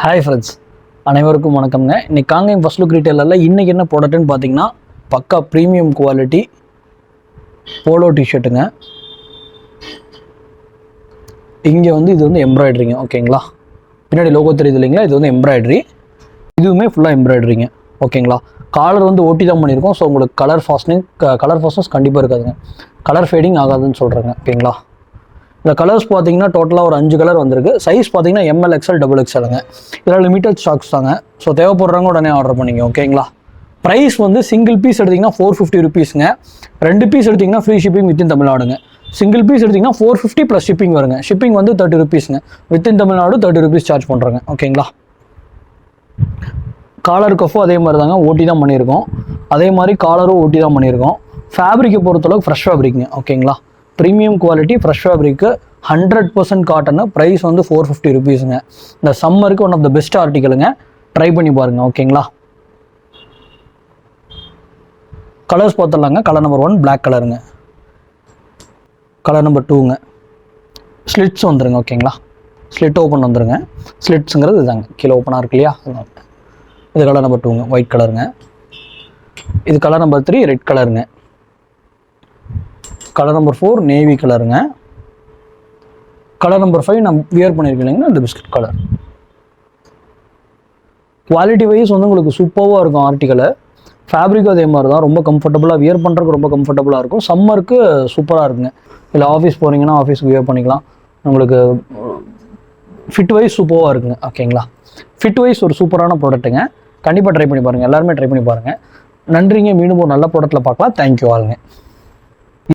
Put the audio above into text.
Hi friends, அனைவருக்கும் வணக்கம்ங்க. இன்றைக்கி காங்கேயம் ஃபர்ஸ்ட் லுக் ரீட்டெயிலரில் இன்றைக்கி என்ன ப்ராடக்ட்னு பார்த்தீங்கன்னா பக்கா ப்ரீமியம் குவாலிட்டி போலோ டிஷர்ட்டுங்க. இங்கே இது எம்ப்ராய்டரிங்க. ஓகேங்களா, பின்னாடி லோகோ தெரியுது இல்லைங்களா, இது எம்ப்ராய்டரி. இதுவுமே ஃபுல்லாக எம்ப்ராய்டரிங்க. ஓகேங்களா, காலர் ஓட்டி தான் பண்ணியிருக்கோம். ஸோ உங்களுக்கு கலர் ஃபாஸ்ட்னஸ் கண்டிப்பாக இருக்காதுங்க. கலர் ஃபேடிங் ஆகாதுன்னு சொல்கிறேங்க. ஓகேங்களா, இந்த கலர்ஸ் பார்த்தீங்கன்னா டோட்டலாக ஒரு 5 கலர் வந்திருக்கு. சைஸ் பார்த்தீங்கன்னா ML XL XXLங்க. இதெல்லாம் லிமிட்டட் ஸ்டாக்ஸ் தாங்க. ஸோ தேவைப்படுறவங்க உடனே ஆர்டர் பண்ணிங்க. ஓகேங்களா, ப்ரைஸ் சிங்கிள் பீஸ் எடுத்திங்கன்னா 450 ருபீஸுங்க. 2 பீஸ் எடுத்திங்கன்னா ஃப்ரீ ஷிப்பிங் வித்தின் தமிழ்நாடுங்க. சிங்கிள் பீஸ் எடுத்திங்கன்னா 450 ப்ளஸ் ஷிப்பிங் வருங்க. ஷிப்பிங் 30 ருபீஸுங்க. வித்தின் தமிழ்நாடு 30 ருபீஸ் சார்ஜ் பண்ணுறேங்க. ஓகேங்களா, காலர் கஃபும் அதே மாதிரி தாங்க, ஓட்டி தான் பண்ணியிருக்கோம். அதே மாதிரி காலரும் ஓட்டி தான் பண்ணியிருக்கோம். ஃபேப்ரிக்கை பொறுத்தளவுக்கு ஃப்ரெஷ் ஃபேப்ரிக்குங்க. ஓகேங்களா, premium quality fresh fabric 100% cotton. Price 450 ருபீஸுங்க. இந்த சம்மருக்கு ஒன் ஆஃப் த பெஸ்ட் ஆர்டிக்கலுங்க. ட்ரை பண்ணி பாருங்க. ஓகேங்களா, கலர்ஸ் பார்த்துடலாங்க. கலர் நம்பர் 1 பிளாக் கலருங்க. கலர் நம்பர் 2ங்க ஸ்லிட்ஸ் வந்துருங்க. ஓகேங்களா, ஸ்லிட் ஓப்பன் வந்துருங்க. ஸ்லிட்ஸுங்கிறது இதாங்க, கீழே ஓப்பனாக இருக்கு இல்லையா. இது கலர் நம்பர் 2ங்க, ஒயிட் கலருங்க. இது கலர் நம்பர் 3 ரெட் கலருங்க. கலர் நம்பர் 4 நேவி கலருங்க. கலர் நம்பர் 5 நான் வியர் பண்ணியிருக்கேன் இல்லைங்கன்னா இந்த பிஸ்கட் கலர். குவாலிட்டி வைஸ் உங்களுக்கு சூப்பராக இருக்கும் ஆர்டிக்கலு. ஃபேப்ரிக்கும் அதே மாதிரி தான், ரொம்ப கம்ஃபர்டபுளாக வியர் பண்ணுறதுக்கு ரொம்ப கம்ஃபர்டபுளாக இருக்கும். சம்மருக்கு சூப்பராக இருக்குங்க. இல்லை ஆஃபீஸ் போகிறீங்கன்னா ஆஃபீஸ்க்கு வியர் பண்ணிக்கலாம். உங்களுக்கு ஃபிட் வைஸ் சூப்பராக இருக்குங்க. ஓகேங்களா, ஃபிட் வைஸ் ஒரு சூப்பரான ப்ராடக்ட்டுங்க. கண்டிப்பாக ட்ரை பண்ணி பாருங்கள். எல்லாருமே ட்ரை பண்ணி பாருங்கள். நன்றிங்க. மீண்டும் ஒரு நல்ல ப்ராடக்ட்டில் பார்க்கலாம். தேங்க்யூ ஆளுங்க.